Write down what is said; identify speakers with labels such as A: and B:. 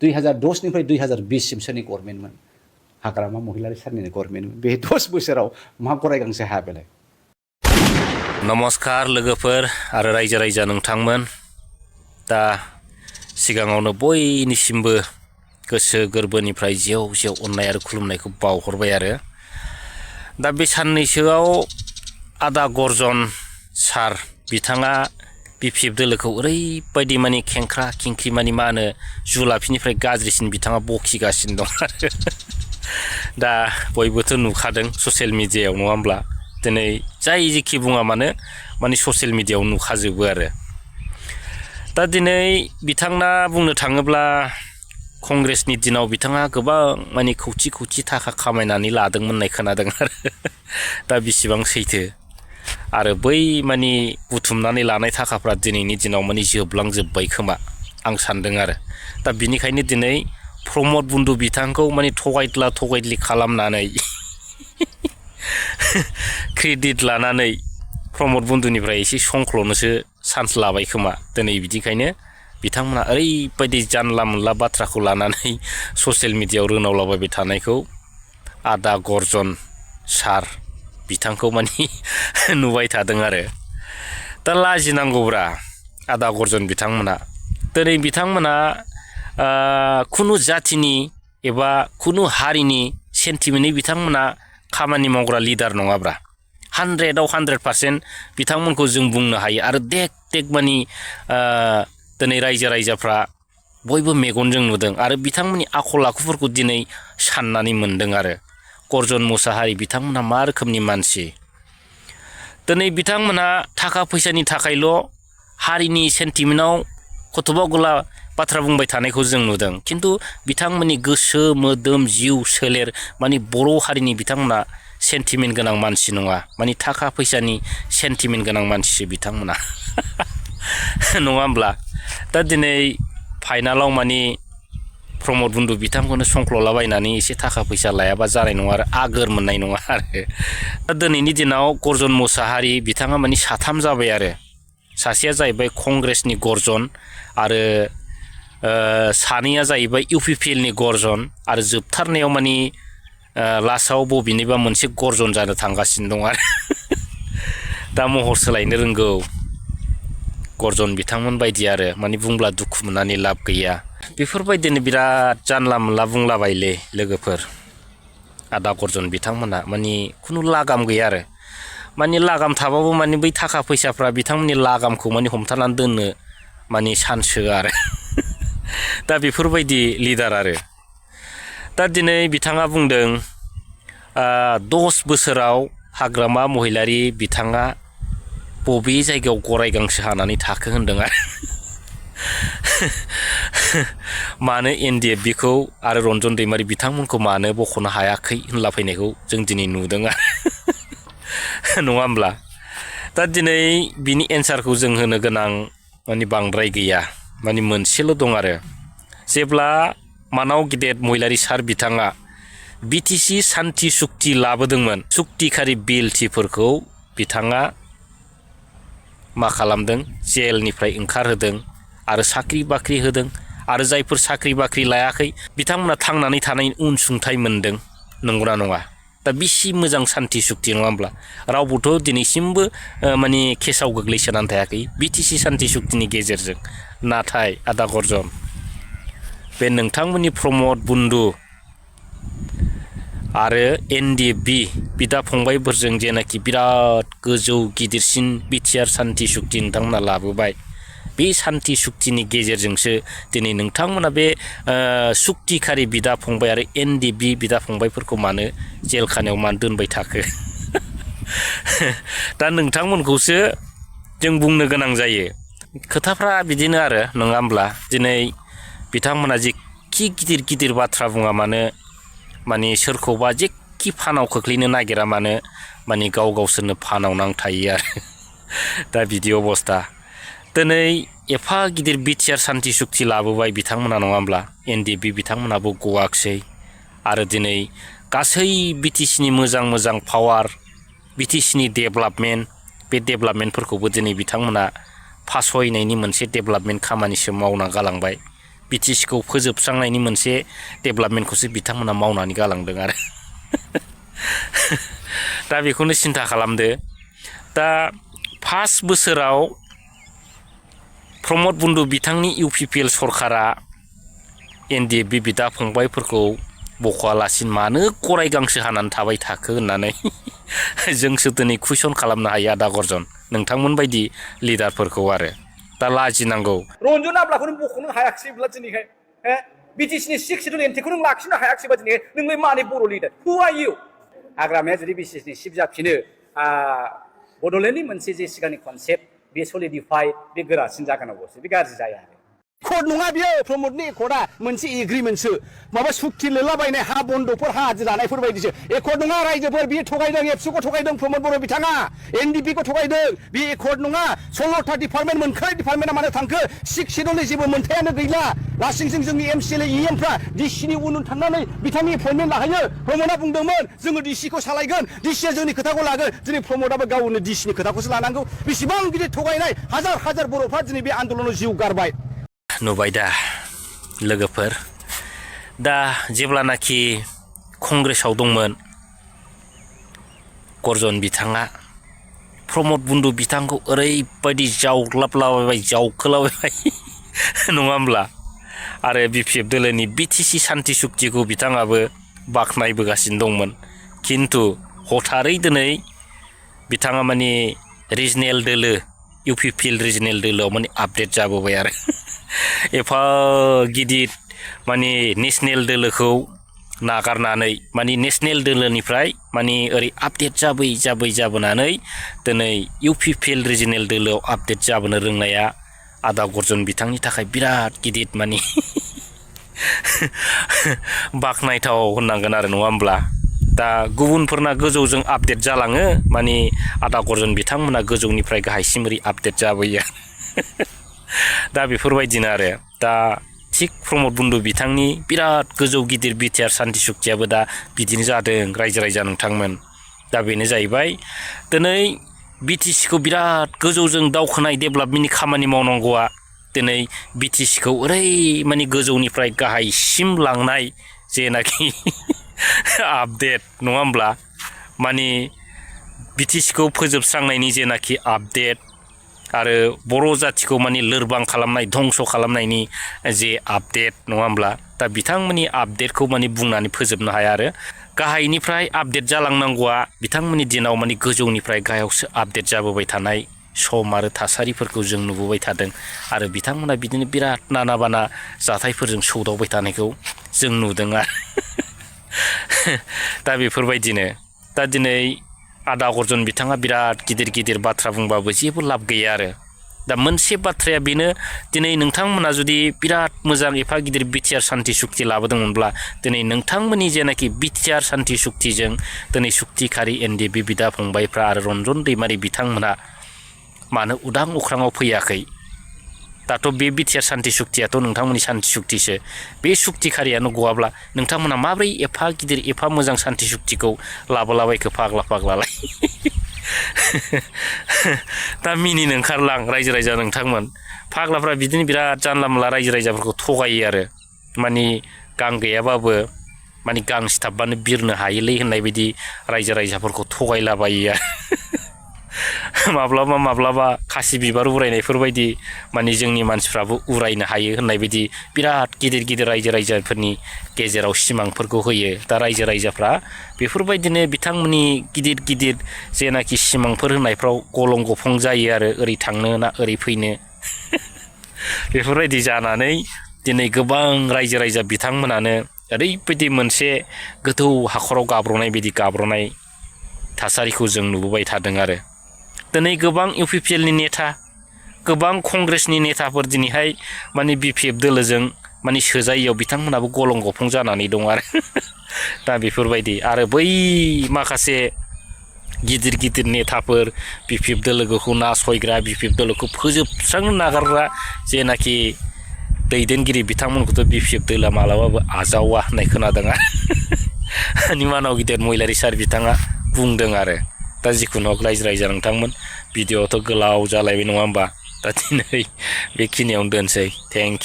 A: 2010 निफ्राय 2020 सिम सोरनि गभर्नमेन्टमोन हाग्रामा महिलारी सारनि गभर्नमेन्टमोन बे 10 बोसोराव मा गराय गांसो हायाबालाय।
B: नमस्कार लोगोफोर आरो रायजो राजा नोंथांमोन दा सिगाङावनो बयनिसिमबो गोसो गोरबोनिफ्राय जेव जेव अननाय आरो खुलुमनायखौ बावहरबाय आरो दा बे साननैसोआव आदा गर्जन सार बिथाङा बिपिएफ दोलोखौ ओरैबायदि माने खेंख्रा खेंख्रि माने मा होनो जुलाफिनिफ्राय गाज्रिसिन बिथाङा बखिगासिनो दं आरो दा बयबोथ' नुखादों ससियेल मिडियायाव नङा होमब्ला दिनै जाय जेखि बुङा मानो माने ससियेल मिडियायाव नुखाजोबो आरो दा दिनै बिथांना बुंनो थाङोब्ला कंग्रेसनि दिनाव बिथाङा गोबां माने खौथि खौथि थाखा खामायनानै लादोंमोन होननाय खोनादों आरो दा बिसिबां सैथो आरो बै माने बुथुमनानै लानाय थाखाफ्रा दिनैनि दिनाव माने जोबलांजोब्बाय खोमा आं सानदों आरो दा बिनिखायनो दिनै प्रमद बन्दु बिथांखौ माने थगायद्ला थगायद्लि खालामनानै क्रेडिट लानानै प्रमद बन्दुनिफ्राय एसे संख्ल'नोसो चान्स लाबाय खोमा दिनै बिदिखायनो बिथांमोना ओरैबायदि जानला मोनला बाथ्राखौ लानानै ससियेल मिडियायाव रोनावलाबायबाय थानायखौ आदा गर्जन सार बिथांखौ माने नुबाय थादों आरो दा लाजिनांगौब्रा आदा गर्जन बिथांमोना दिनै बिथांमोना खुनु जाथिनि एबा खुनु हारिनि सेन्टिमेन्टनि बिथांमोना खामानि मावग्रा लिडार नङाब्रा 100आव 100% बिथांमोनखौ जों बुंनो हायो आरो देख देख माने दिनै रायजो राजाफ्रा बयबो मेगनजों नुदों आरो बिथांमोननि आखल आखुफोरखौ दिनै साननानै मोनदों आरो गर्जन मुसाहारि बिथांमोना मा रोखोमनि मानसि दिनै बिथांमोना थाखा फैसानि थाखायल' हारिनि सेन्टिमेन्टआव खथबा गला बाथ्रा बुंबाय थानायखौ जों नुदों खिन्थु बिथांमोननि गोसो मोदोम जिउ सोलेर माने बर' हारिनि बिथांमोना सेन्टिमेन्ट गोनां मानसि नङा माने थाखा फैसानि सेन्टिमेन्ट गोनां मानसिसो बिथांमोना नङा होमब्ला दा दिनै फाइनालाव माने प्रमद बन्दु बिथांखौनो संख्ल'लाबायनानै एसे थाखा फैसा लायाबा जानाय नङा आरो आगोर मोननाय नङा आरो दा दिनैनि दिनाव गर्जन मुसाहारि बिथाङा माने साथाम जाबाय आरो सासेया जाहैबाय कंग्रेसनि गर्जन आरो सानैया जाहैबाय इउपिपिएलनि गर्जन आरो जोबथारनायाव माने लास्टआव बबेनिबा मोनसे गर्जन जानो थांगासिनो दं आरो दा महर सोलायनो रोंगौ गर्जन बिथांमोन बायदि आरो माने बुंब्ला दुखु मोननानै लाब गैया बेफोरबायदिनो बिराद जानला मोनला बुंलाबायले लोगोफोर आदा गर्जन बिथांमोना माने खुनु लागाम गैया आरो माने लागाम थाबाबो माने बै थाखा फैसाफ्रा बिथांमोननि लागामखौ माने हमथानानै दोननो माने सान्सो आरो दा बेफोरबायदि लिडार आरो दा दिनै बिथाङा बुंदों 10 बोसोराव हाग्रामा महिलारि बिथाङा बबे जायगायाव गराय गांसो हानानै थाखो होनदों आरो मानो NDFB खौ आरो रन्जन दैमारि बिथांमोनखौ मानो बख'नो हायाखै होनला फैनायखौ जों दिनै नुदों आरो नङा होमब्ला दा दिनै बिनि एन्सारखौ जों होनो गोनां माने बांद्राय गैया माने मोनसेल' दं आरो जेब्ला मानाव गिदेर महिलारि सार बिथाङा BTC सान्थि सुक्ति लाबोदोंमोन सुक्तिखारि बिलथिफोरखौ बिथाङा मा खालामदों जेलनिफ्राय ओंखारहोदों आरो साख्रि बाख्रि होदों आरो जायफोर साख्रि बाख्रि लायाखै बिथांमोना थांनानै थानायनि उनसुंथाइ मोनदों नंगौना नङा दा बिसि मोजां सान्थि सुक्ति नङा होमब्ला रावबोथ' दिनैसिमबो माने केसाव गोग्लैसोनानै थायाखै BTC सान्थि सुक्तिनि गेजेरजों नाथाय आदा गर्जन बे नोंथांमोननि प्रमद बन्दु आरो NDFB बिदा फंबायफोरजों जेनाखि बिराद गोजौ गिदिरसिन बिटिआर सान्थि सुक्ति नोंथांमोना लाबोबाय बे सान्थि सुक्तिनि गेजेरजोंसो दिनै नोंथांमोना बे सुक्तिखारि बिदा फंबाय आरो NDFB बिदा फंबायफोरखौ मानो जेलखानायाव मानो दोनबाय थाखो दा नोंथांमोनखौसो जों बुंनो गोनां जायो खोथाफ्रा बिदिनो आरो नङा होमब्ला दिनै बिथांमोना जेखि गिदिर गिदिर बाथ्रा बुङा मानो माने सोरखौबा जेखि फानाव खोख्लैनो नागिरा मानो माने गाव गावसोरनो फानाव नांथायो आरो दा बिदि अबस्था दिनै एफा गिदिर बिटिआर सान्थि सुक्ति लाबोबाय बिथांमोना नङा होमब्ला NDFB बिथांमोनाबो गवाखसै आरो दिनै गासै BTCनि मोजां मोजां पावार BTCनि डेभेलपमेन्ट बे डेभेलपमेन्टफोरखौबो दिनै बिथांमोना फासयनायनि मोनसे डेभेलपमेन्ट खामानिसो मावना गालांबाय BTCखौ फोजोबस्रांनायनि मोनसे डेभेलपमेन्टखौसो बिथांमोना मावनानै गालांदों आरो दा बेखौनो सिन्था खालामदो दा फार्स्ट बोसोराव प्रमद बन्दु बिथांनि UPPL सरकारा NDFB बिदा फंबायफोरखौ बख'आलासिनो मानो गराय गांसो हानानै थाबाय थाखो होननानै जोंसो दिनै कुइसन खालामनो हायो आदा गर्जन नोंथांमोन बायदि लिडारफोरखौ आरो दा लाजिनांगौ
C: रन्जन आब्लाखौ नों बख'नो हायाखिसैब्ला दिनैहाय BTCनि 6 सिडुल एन्टिखौ नों लाखिनो हायाखिसैबा दिनै नोंलाय मानि बर' लिडार हु आर इउ हाग्रामाया जुदि BTCनि चिफ जाफिनो बड'लेण्डनि मोनसे जे सिगांनि कनसेप्ट बे सलिडिफाइ बे गोरासिन जागोनांगौसो बे गाज्रि जाया एकर्ड नङा बियो प्रमदनि एकर्डआ मोनसे एग्रिमेन्टसो माबा सुक्ति लिरलाबायनाय हा बन्द'फोर हा हाजो लानायफोर बायदिसो एकर्ड नङा रायजोफोर बियो थगायदों एबसुखौ थगायदों प्रमद बर' बिथाङा NDFBखौ थगायदों बे एकर्ड नङा 16था डिपार्टमेन्ट मोनखानाय डिपार्टमेन्टआ मानो थांखो 6 सिडुलनि जेबो मोनथायानो गैला लासिंजों जोंनि MCLA EMफ्रा DCनि उन थांनानै बिथांनि एपइन्टमेन्ट लाहैयो प्रमदआ बुंदोंमोन जोङो DCखौ सालायगोन DCआ जोंनि खोथाखौ लागोन दिनै प्रमदआबो गावनो DCनि खोथाखौसो लानांगौ बेसेबां गिदिर थगायनाय हाजार हाजार बर'फ्रा दिनै बे आन्दलनाव जिउ गारबाय
B: नुबाय दा लोगोफोर दा जेब्लानाखि कंग्रेसाव दंमोन गर्जन बिथाङा प्रमद बन्दु बिथांखौ ओरैबायदि जावग्लाबलाबायबाय जावखोलाबायबाय नङा होमब्ला आरो BPF दोलोनि BTC सान्ति सुक्तिखौ बिथाङाबो बाख्नायबोगासिनो दंमोन खिन्थु हथारै दिनै बिथाङा माने रिजनेल दोलो UPPL रिजनेल दोलोआव माने आपडेट जाबोबाय आरो एफा गिदिर माने नेशनेल दोलोखौ नागारनानै माने नेशनेल दोलोनिफ्राय माने ओरै आपडेट जाबोनानै दिनै UPPL रिजनेल दोलोआव आपडेट जाबोनो रोंनाया आदा गर्जन बिथांनि थाखाय बिराद गिदिर माने बाख्नायथाव होननांगोन आरो नङा होमब्ला दा गुबुनफोरना गोजौजों आपडेट जालाङो माने आदा गर्जन बिथांमोना गोजौनिफ्राय गाहायसिम ओरै आपडेट जाबोयो दा बेफोरबायदिनो आरो दा थिग प्रमद बन्दु बिथांनि बिराद गोजौ गिदिर बिटिआर सान्ति सुक्तियाबो दा बिदिनो जादों रायजो राजा नोंथांमोन दा बेनो जाहैबाय दिनै BTCखौ बिराद गोजौजों दावखोनाय डेभेलपमेन्टनि खामानि मावनांगौआ दिनै BTCखौ ओरै माने गोजौनिफ्राय गाहायसिम लांनाय जेनाखि आपडेट नङा होमब्ला माने BTCखौ फोजोबस्रांनायनि जेनाखि आपडेट आरो बर' जाथिखौ माने लोरबां खालामनाय धंस खालामनायनि जे आपडेट नङा होमब्ला दा बिथांमोननि आपडेटखौ माने बुंनानै फोजोबनो हाया आरो गाहायनिफ्राय आपडेट जालांनांगौआ बिथांमोननि दिनाव माने गोजौनिफ्राय गाहायावसो आपडेट जाबोबाय थानाय सम आरो थासारिफोरखौ जों नुबोबाय थादों आरो बिथांमोना बिदिनो बिराद नाना बाना जाथायफोरजों सौदावबाय थानायखौ जों नुदों आरो दा बेफोरबायदिनो दा दिनै आदा गर्जन बिथाङा बिराद गिदिर गिदिर बाथ्रा बुंबाबो जेबो लाब गैया आरो दा मोनसे बाथ्राया बेनो दिनै नोंथांमोना जुदि बिराद मोजां एफा गिदिर बिटिआर सान्ति सुक्ति लाबोदोंमोनब्ला दिनै नोंथांमोननि जेनाखि बिटिआर सान्ति सुक्तिजों दिनै सुक्तिखारि NDFB बिदा फंबायफ्रा आरो रन्जन दैमारि बिथांमोना मानो उदां अख्राङाव फैयाखै दाथ' बे बिटिआर सान्ति सुक्तियाथ' नोंथांमोननि सान्ति सुक्तिसो बे सुक्तिखारियानो गवाब्ला नोंथांमोना माब्रै एफा गिदिर एफा मोजां सान्ति सुक्तिखौ लाबोलाबायखो फाग्लालाय दा मिनिनो ओंखारलां रायजो राजा नोंथांमोन फाग्लाफ्रा बिदिनो बिराद जानला मोनला रायजो राजाफोरखौ थगायो आरो माने गां गैयाबाबो माने गां सिथाबबानो बिरनो हायोलै होननाय बायदि रायजो राजाफोरखौ थगायलाबायो आरो माब्लाबा खासि बिबार उरायनायफोरबायदि माने जोंनि मानसिफ्राबो उरायनो हायो होननाय बायदि बिराद गिदिर गिदिर रायजो राजाफोरनि गेजेराव सिमांफोरखौ होयो दा रायजो राजाफ्रा बेफोरबायदिनो बिथांमोननि गिदिर गिदिर जेनाखि सिमांफोर होनायफ्राव गलं गफं जायो आरो ओरै थांनो ना ओरै फैनो बेफोरबायदि जानानै दिनै गोबां रायजो राजा बिथांमोनानो ओरैबायदि मोनसे गोथौ हाखराव गाब्रनाय बायदि गाब्रनाय थासारिखौ जों नुबोबाय थादों आरो दिनै गोबां UPPLनि नेता गोबां कंग्रेसनि नेताफोर दिनैहाय माने BPF दोलोजों माने सोजायैयाव बिथांमोनाबो गलं गफं जानानै दं आरो दा बेफोरबायदि आरो बै माखासे गिदिर गिदिर नेताफोर BPF दोलोखौ नासयग्रा BPF दोलोखौ फोजोबस्रांनो नागारग्रा जेनाखि दैदेनगिरि बिथांमोनखौथ' BPF दोलोआ मालाबाबो आजावा होननाय खोनादों आरो मानाव गिदिर महिलारि सार बिथाङा बुंदों आरो दा जिखुनु हक रायजो राजा नोंथांमोन भिडिअ'आथ' गोलाव जालायबाय नङा होमबा दा दिनै बेखिनियावनो दोनसै थेंक इउ